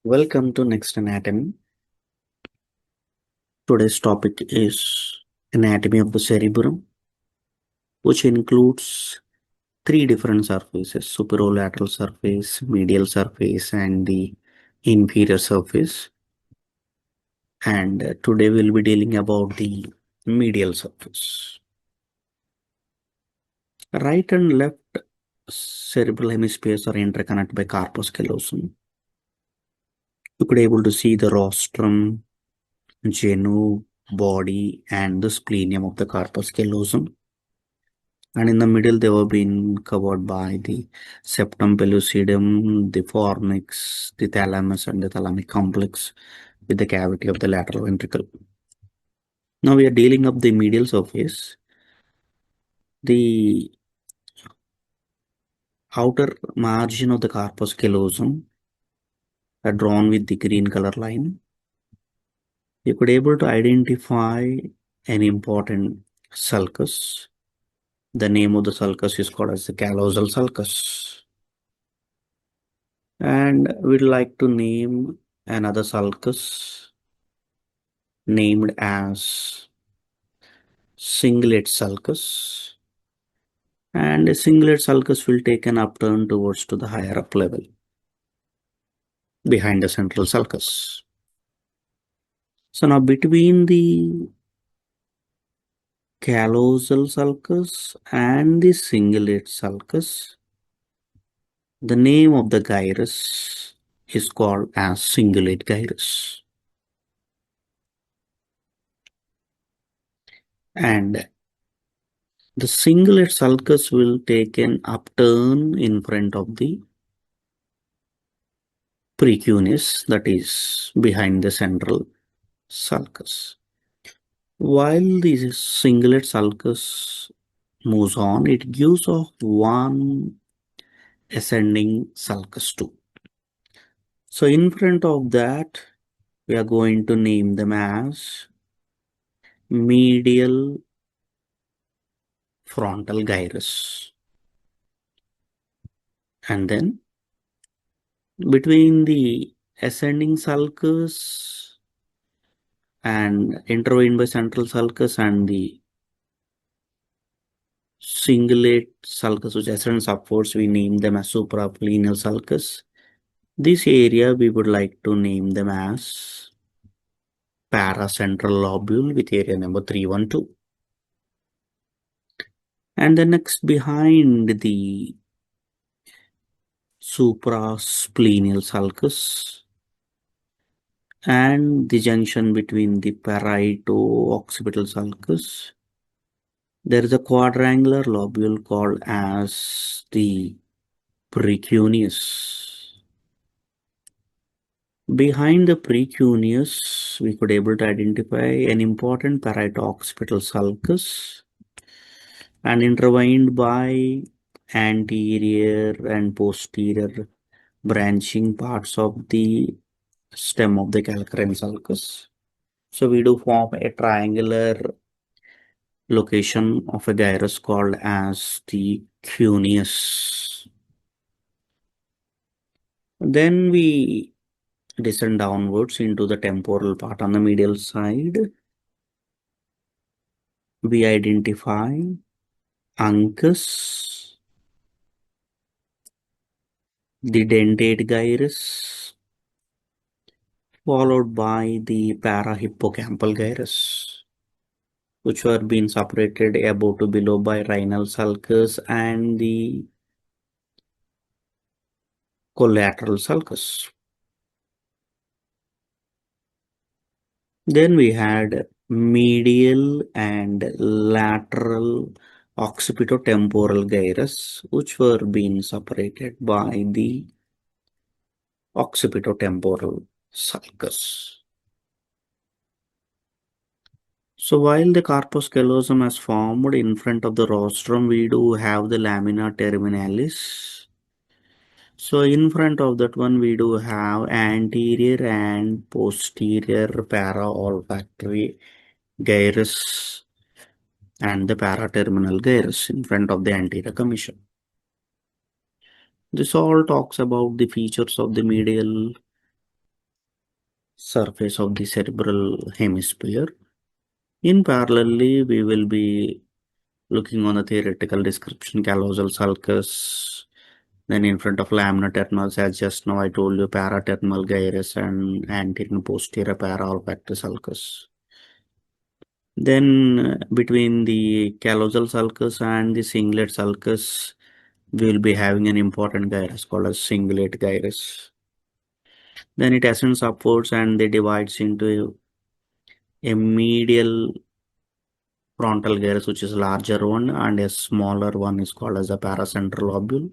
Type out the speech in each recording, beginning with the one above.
Welcome to Next Anatomy. Today's topic is anatomy of the cerebrum, which includes three different surfaces: superolateral surface, medial surface, and the inferior surface. And today we'll be dealing about the medial surface. Right and left cerebral hemispheres are interconnected by corpus callosum. You could able to see the rostrum, genu, body, and the splenium of the corpus callosum. And in the middle, they were being covered by the septum pellucidum, the fornix, the thalamus, and the thalamic complex with the cavity of the lateral ventricle. Now we are dealing up the medial surface. The outer margin of the corpus callosum are drawn with the green color line. You could able to identify an important sulcus. The name of the sulcus is called as the callosal sulcus. And we'd like to name another sulcus named as cingulate sulcus. And a cingulate sulcus will take an upturn towards to the higher up level behind the central sulcus. So now between the callosal sulcus and the cingulate sulcus, the name of the gyrus is called as cingulate gyrus. And the cingulate sulcus will take an upturn in front of the precuneus, that is behind the central sulcus. While the cingulate sulcus moves on, it gives off one ascending sulcus too. So in front of that, we are going to name them as medial frontal gyrus. And then between the ascending sulcus and intervened by central sulcus and the cingulate sulcus which ascends upwards, we name them as supraplenal sulcus. This area we would like to name them as paracentral lobule with area number 312. And the next behind the suprasplenial sulcus and the junction between the parieto-occipital sulcus, there is a quadrangular lobule called as the precuneus. Behind the precuneus, we could able to identify an important parieto-occipital sulcus and intertwined by anterior and posterior branching parts of the stem of the calcarine sulcus. So we do form a triangular location of a gyrus called as the cuneus. Then we descend downwards into the temporal part on the medial side. We identify uncus, the dentate gyrus, followed by the parahippocampal gyrus, which were being separated above to below by rhinal sulcus and the collateral sulcus. Then we had medial and lateral occipitotemporal gyrus, which were being separated by the occipitotemporal sulcus. So while the corpus callosum has formed in front of the rostrum, we do have the lamina terminalis. So in front of that one, we do have anterior and posterior para-olfactory gyrus and the paraterminal gyrus in front of the anterior commission. This all talks about the features of the medial surface of the cerebral hemisphere. In parallelly, we will be looking on the theoretical description, callosal sulcus. Then in front of lamina terminals, as just now I told you, paraterminal gyrus and anterior and posterior para-olfactory sulcus. Then between the callosal sulcus and the cingulate sulcus, we will be having an important gyrus called as cingulate gyrus. Then it ascends upwards and they divides into a medial frontal gyrus, which is larger one, and a smaller one is called as a paracentral lobule.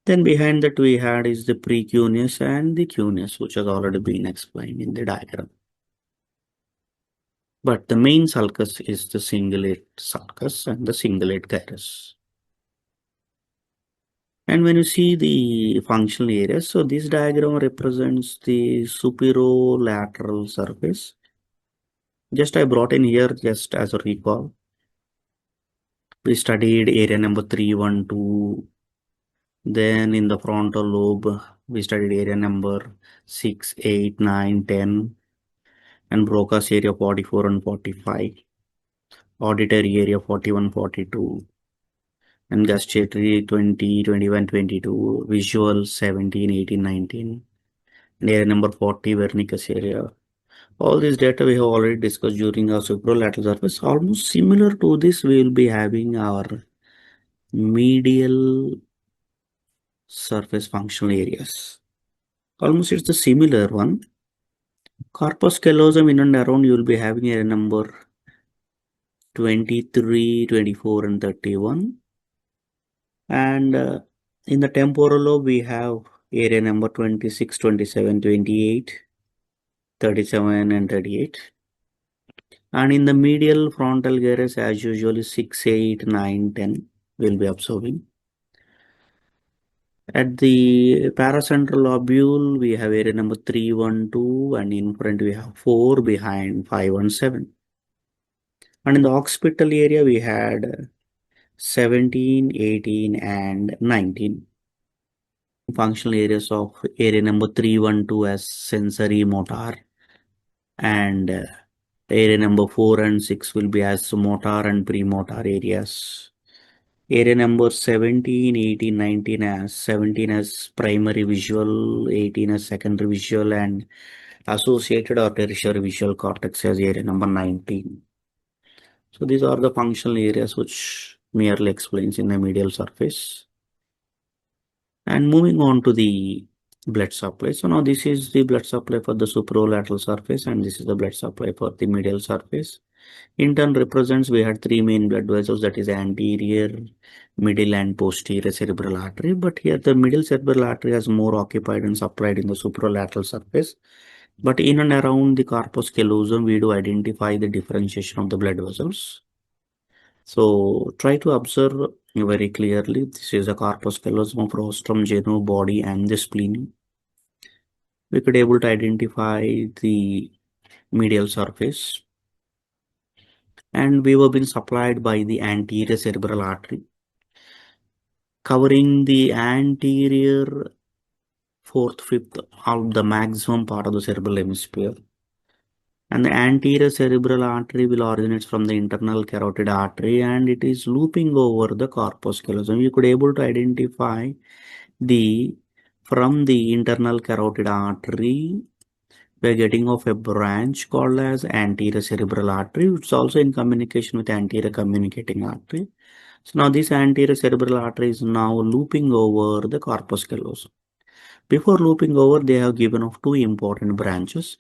Then behind that we had is the precuneus and the cuneus, which has already been explained in the diagram. But the main sulcus is the cingulate sulcus and the cingulate gyrus. And when you see the functional areas, so this diagram represents the superolateral surface. Just I brought in here just as a recall. We studied area number 312. Then in the frontal lobe, we studied area number 6, 8, 9, 10. And Broca's area 44 and 45. Auditory area 41, 42. And gustatory 20, 21, 22. Visual 17, 18, 19. And area number 40, Wernicke's area. All this data we have already discussed during our superolateral surface. Almost similar to this, we will be having our medial surface functional areas. Almost it's the similar one. Corpus callosum in and around, you will be having a number 23, 24, and 31. And in the temporal lobe, we have area number 26, 27, 28, 37, and 38. And in the medial frontal gyrus, as usually 6, 8, 9, 10 will be observing. At the paracentral lobule, we have area number 3, 1, 2, and in front we have 4, behind 5 and 7. And in the occipital area, we had 17, 18, and 19. Functional areas of area number 312 as sensory motor, and area number 4 and 6 will be as motor and premotor areas. Area number 17, 18, 19 as 17 as primary visual, 18 as secondary visual, and associated or tertiary visual cortex as area number 19. So these are the functional areas which merely explains in the medial surface. And moving on to the blood supply. So now this is the blood supply for the superolateral surface, and this is the blood supply for the medial surface. In turn represents we had three main blood vessels, that is anterior, middle, and posterior cerebral artery. But here the middle cerebral artery has more occupied and supplied in the superolateral surface. But in and around the corpus callosum, we do identify the differentiation of the blood vessels. So try to observe very clearly. This is a corpus callosum of rostrum, genu, body, and the splenium. We could able to identify the medial surface, and we were being supplied by the anterior cerebral artery, covering the anterior fourth, fifth of the maximum part of the cerebral hemisphere. And the anterior cerebral artery will originate from the internal carotid artery, and it is looping over the corpus callosum. You could able to identify the from the internal carotid artery we're getting of a branch called as anterior cerebral artery, which is also in communication with anterior communicating artery. So now this anterior cerebral artery is now looping over the corpus callosum. Before looping over, they have given of two important branches.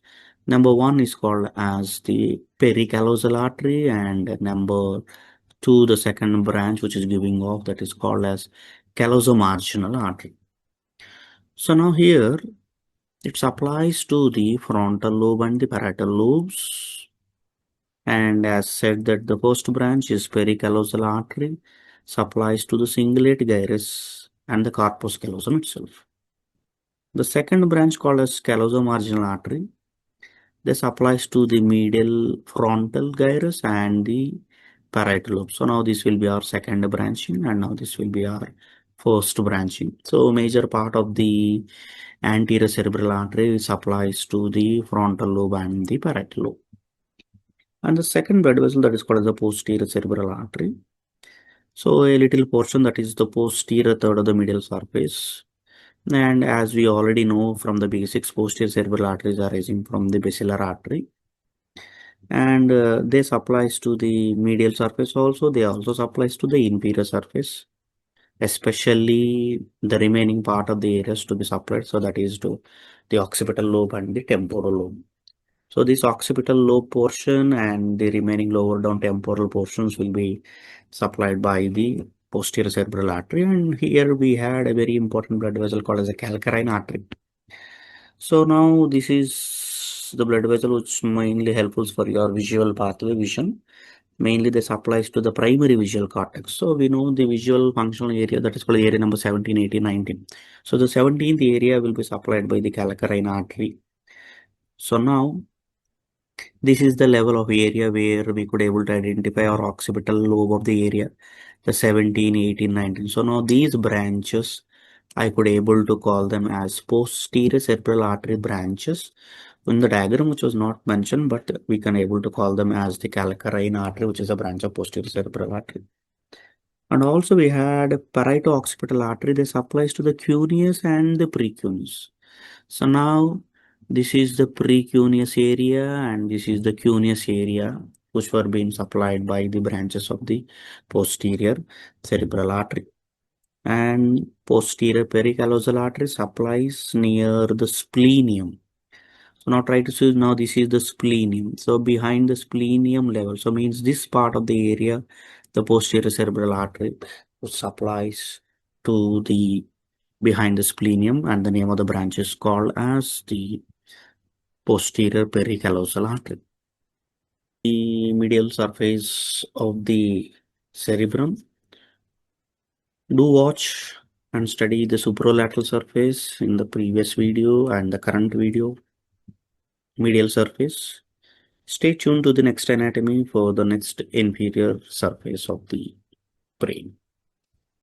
Number one is called as the pericallosal artery, and number two, the second branch which is giving off, that is called as callosomarginal artery. So now here it supplies to the frontal lobe and the parietal lobes. And as said that the first branch is pericallosal artery, supplies to the cingulate gyrus and the corpus callosum itself. The second branch called as callosomarginal artery, this applies to the medial frontal gyrus and the parietal lobe. So now this will be our second branching, and now this will be our first branching. So major part of the Anterior cerebral artery supplies to the frontal lobe and the parietal lobe. And the second blood vessel that is called as the posterior cerebral artery. So a little portion that is the posterior third of the medial surface. And as we already know from the basics, posterior cerebral arteries are arising from the basilar artery. And they supplies to the medial surface also. They also supplies to the inferior surface, especially the remaining part of the areas to be supplied. So that is to the occipital lobe and the temporal lobe. So this occipital lobe portion and the remaining lower down temporal portions will be supplied by the posterior cerebral artery. And here we had a very important blood vessel called as a calcarine artery. So now this is the blood vessel which mainly helpful for your visual pathway vision. Mainly this applies to the primary visual cortex. So we know the visual functional area that is called area number 17, 18, 19. So the 17th area will be supplied by the calcarine artery. So now this is the level of area where we could able to identify our occipital lobe of the area, the 17, 18, 19. So now these branches, I could able to call them as posterior cerebral artery branches. In the diagram, which was not mentioned, but we can able to call them as the calcarine artery, which is a branch of posterior cerebral artery. And also we had parieto-occipital artery. This applies to the cuneus and the precuneus. So now this is the precuneus area and this is the cuneus area which were being supplied by the branches of the posterior cerebral artery. And posterior pericallosal artery supplies near the splenium. So now try to see, now this is the splenium. So behind the splenium level, so means this part of the area, the posterior cerebral artery supplies to the behind the splenium, and the name of the branch is called as the posterior pericallosal artery. The medial surface of the cerebrum. Do watch and study the superolateral surface in the previous video and the current video. Medial surface. Stay tuned to the next anatomy for the next inferior surface of the brain.